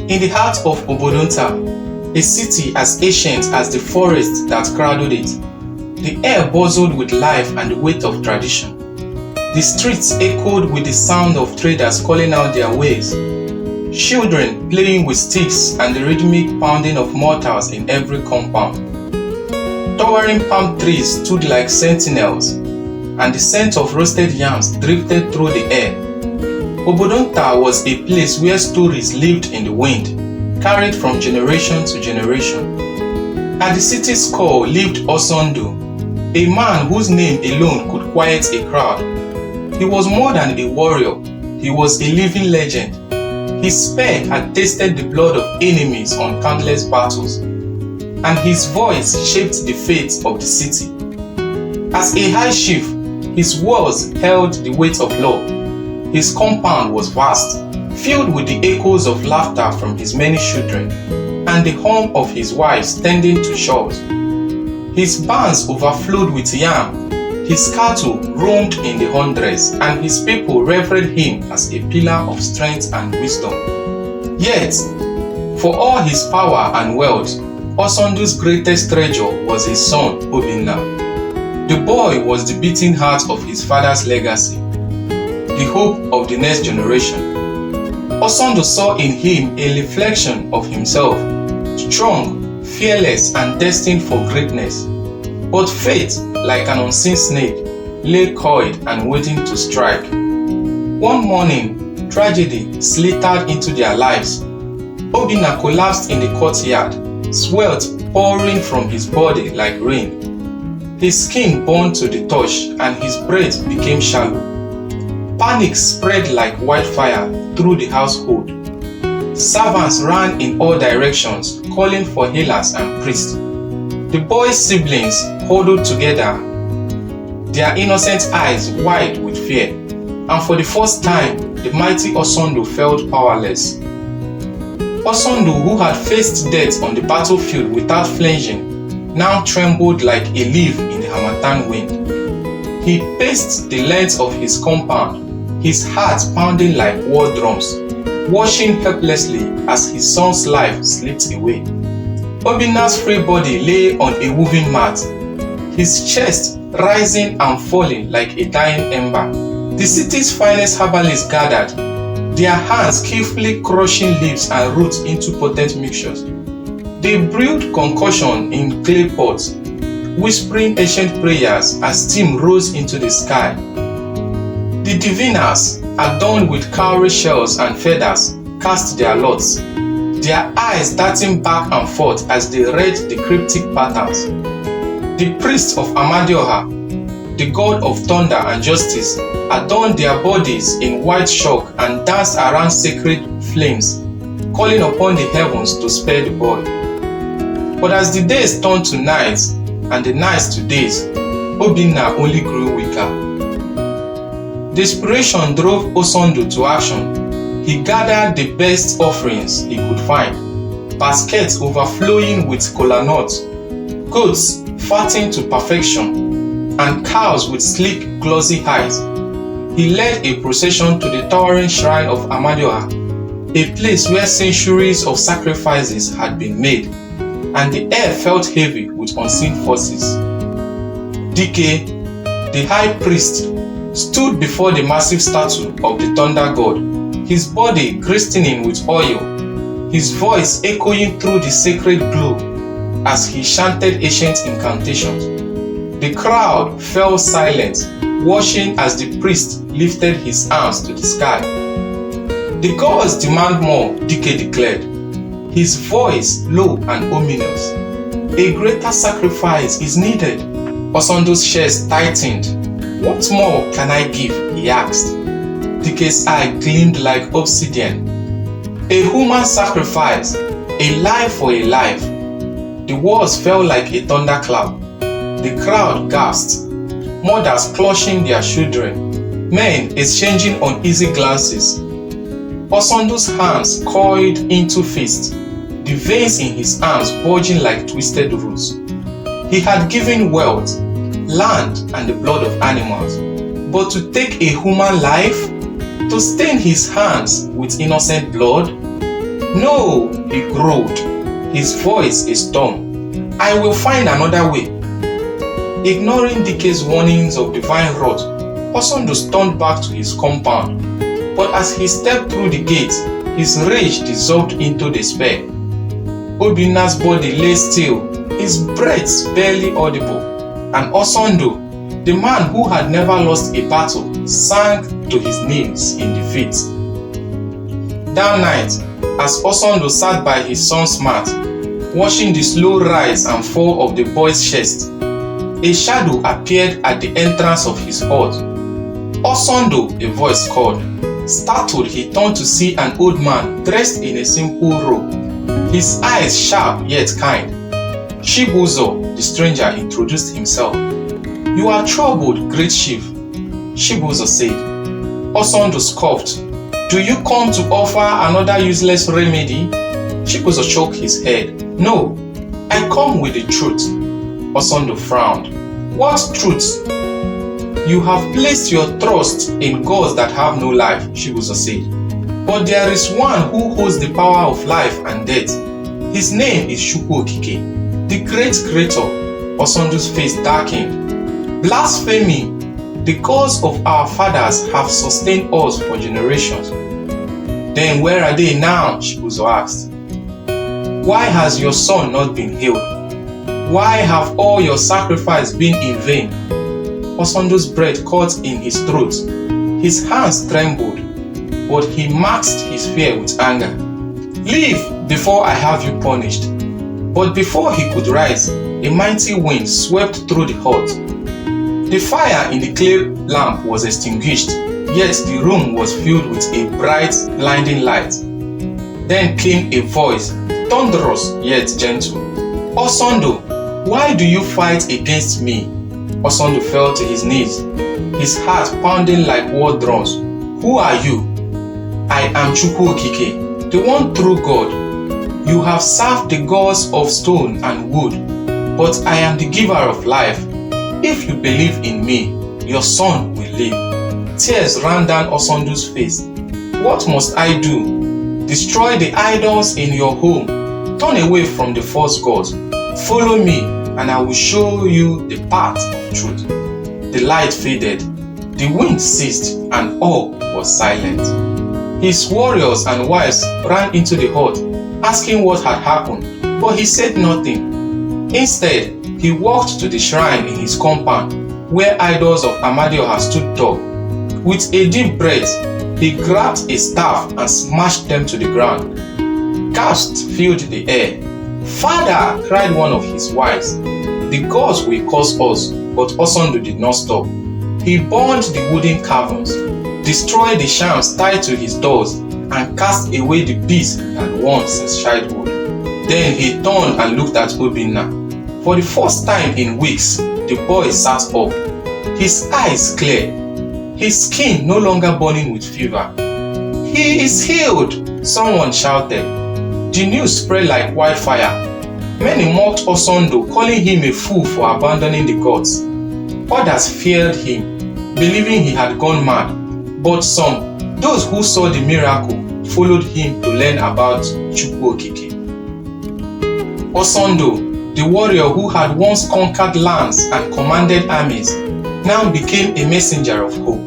In the heart of Obodonta, a city as ancient as the forest that crowded it, the air buzzed with life and the weight of tradition. The streets echoed with the sound of traders calling out their wares, children playing with sticks and the rhythmic pounding of mortars in every compound. Towering palm trees stood like sentinels, and the scent of roasted yams drifted through the air. Obodonta was a place where stories lived in the wind, carried from generation to generation. At the city's core lived Osondu, a man whose name alone could quiet a crowd. He was more than a warrior, he was a living legend. His spear had tasted the blood of enemies on countless battles, and his voice shaped the fate of the city. As a high chief, his walls held the weight of law. His compound was vast, filled with the echoes of laughter from his many children, and the hum of his wives tending to shores. His barns overflowed with yam, his cattle roamed in the hundreds, and his people revered him as a pillar of strength and wisdom. Yet, for all his power and wealth, Osondu's greatest treasure was his son, Obinna. The boy was the beating heart of his father's legacy, the hope of the next generation. Osondu saw in him a reflection of himself, strong, fearless, and destined for greatness. But fate, like an unseen snake, lay coiled and waiting to strike. One morning, tragedy slithered into their lives. Obinna collapsed in the courtyard, sweat pouring from his body like rain. His skin burned to the touch, and his breath became shallow. Panic spread like wildfire through the household. Servants ran in all directions, calling for healers and priests. The boy's siblings huddled together, their innocent eyes wide with fear, and for the first time, the mighty Osondu felt powerless. Osondu, who had faced death on the battlefield without flinching, now trembled like a leaf in the harmattan wind. He paced the length of his compound, his heart pounding like war drums, watching helplessly as his son's life slipped away. Obinna's free body lay on a woven mat, his chest rising and falling like a dying ember. The city's finest herbalists gathered, their hands skillfully crushing leaves and roots into potent mixtures. They brewed concoction in clay pots, whispering ancient prayers as steam rose into the sky. The diviners, adorned with cowrie shells and feathers, cast their lots, their eyes darting back and forth as they read the cryptic patterns. The priests of Amadioha, the god of thunder and justice, adorned their bodies in white chalk and danced around sacred flames, calling upon the heavens to spare the boy. But as the days turned to nights and the nights to days, Obinna only grew weaker. Desperation drove Osondu to action. He gathered the best offerings he could find, baskets overflowing with kola nuts, goats fattened to perfection, and cows with sleek, glossy hides. He led a procession to the towering shrine of Amadioha, a place where centuries of sacrifices had been made, and the air felt heavy with unseen forces. Dike, the high priest, stood before the massive statue of the thunder god, his body glistening with oil, his voice echoing through the sacred glow as he chanted ancient incantations. The crowd fell silent, watching as the priest lifted his arms to the sky. The gods demand more, Dike declared, his voice low and ominous. A greater sacrifice is needed. Osondu's chest tightened. What more can I give? He asked. Dike's eye gleamed like obsidian. A human sacrifice, a life for a life. The words fell like a thunderclap. The crowd gasped, mothers clutching their children, men exchanging uneasy glances. Osondu's hands coiled into fists, the veins in his arms bulging like twisted roots. He had given wealth, land, and the blood of animals, but to take a human life, to stain his hands with innocent blood, No, he growled, his voice a storm. I will find another way. Ignoring Dike's warnings of divine wrath, Osondu turned back to his compound. But as he stepped through the gate, his rage dissolved into despair. Obinna's body lay still, his breath barely audible, and Osondu, the man who had never lost a battle, sank to his knees in defeat. That night, as Osondu sat by his son's mat, watching the slow rise and fall of the boy's chest, a shadow appeared at the entrance of his hut. Osondu, a voice called. Startled, he turned to see an old man dressed in a simple robe, his eyes sharp yet kind. Chibuzo, the stranger, introduced himself. You are troubled, great chief, Chibuzo said. Osondu scoffed. Do you come to offer another useless remedy? Chibuzo shook his head. No, I come with the truth. Osondu frowned. What truth? You have placed your trust in gods that have no life, Chibuzo said. But there is one who holds the power of life and death. His name is Chukwu Okike, the great creator. Osondu's face darkened. Blasphemy! The gods of our fathers have sustained us for generations. Then where are they now? Chibuzo asked. Why has your son not been healed? Why have all your sacrifices been in vain? Osondu's breath caught in his throat. His hands trembled, but he masked his fear with anger. Leave before I have you punished. But before he could rise, a mighty wind swept through the hut. The fire in the clay lamp was extinguished, yet the room was filled with a bright, blinding light. Then came a voice, thunderous yet gentle. Osondu, why do you fight against me? Osondu fell to his knees, his heart pounding like war drums. Who are you? I am Chukwu Okike, the one true God. You have served the gods of stone and wood, but I am the giver of life. If you believe in me, your son will live. Tears ran down Osondu's face. What must I do? Destroy the idols in your home. Turn away from the false gods. Follow me, and I will show you the path of truth. The light faded, the wind ceased, and all was silent. His warriors and wives ran into the hut, asking what had happened, but he said nothing. Instead, he walked to the shrine in his compound, where idols of Amadioha stood tall. With a deep breath, he grabbed a staff and smashed them to the ground. Gasps filled the air. Father, cried one of his wives, the gods will curse us, but Osondu did not stop. He burned the wooden caverns, destroyed the shams tied to his doors, and cast away the beasts he had worn since childhood. Then he turned and looked at Obinna. For the first time in weeks, the boy sat up, his eyes clear, his skin no longer burning with fever. He is healed, someone shouted. The news spread like wildfire. Many mocked Osondu, calling him a fool for abandoning the gods. Others feared him, believing he had gone mad. But some, those who saw the miracle, followed him to learn about Chukwu Okike. Osondu, the warrior who had once conquered lands and commanded armies, now became a messenger of hope.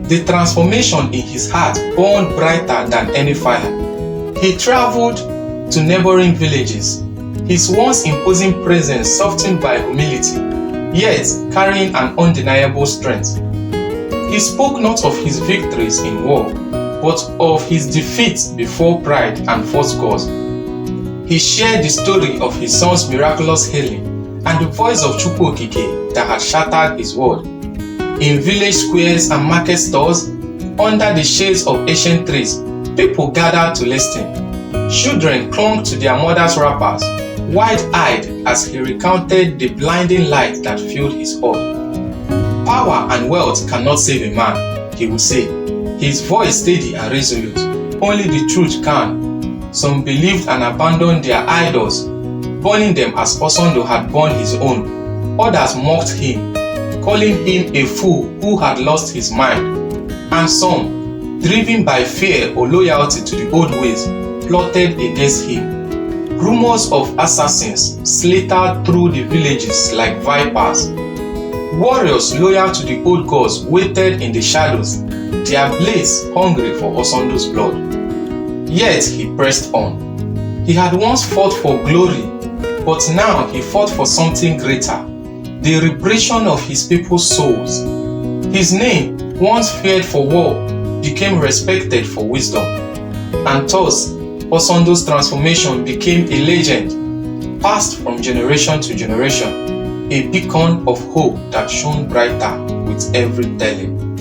The transformation in his heart burned brighter than any fire. He traveled to neighboring villages, his once imposing presence softened by humility, yet carrying an undeniable strength. He spoke not of his victories in war, but of his defeats before pride and false gods. He shared the story of his son's miraculous healing and the voice of Chukwu Okike that had shattered his world. In village squares and market stores, under the shades of ancient trees, people gathered to listen. Children clung to their mothers' wrappers, wide-eyed as he recounted the blinding light that filled his heart. Power and wealth cannot save a man, he would say, his voice steady and resolute. Only the truth can. Some believed and abandoned their idols, burning them as Osondu had burned his own. Others mocked him, calling him a fool who had lost his mind. And some, driven by fear or loyalty to the old ways, plotted against him. Rumors of assassins slattered through the villages like vipers. Warriors loyal to the old gods waited in the shadows, their blades hungry for Osondu's blood. Yet he pressed on. He had once fought for glory, but now he fought for something greater, the liberation of his people's souls. His name, once feared for war, became respected for wisdom. And thus, Osondu's transformation became a legend, passed from generation to generation, a beacon of hope that shone brighter with every telling.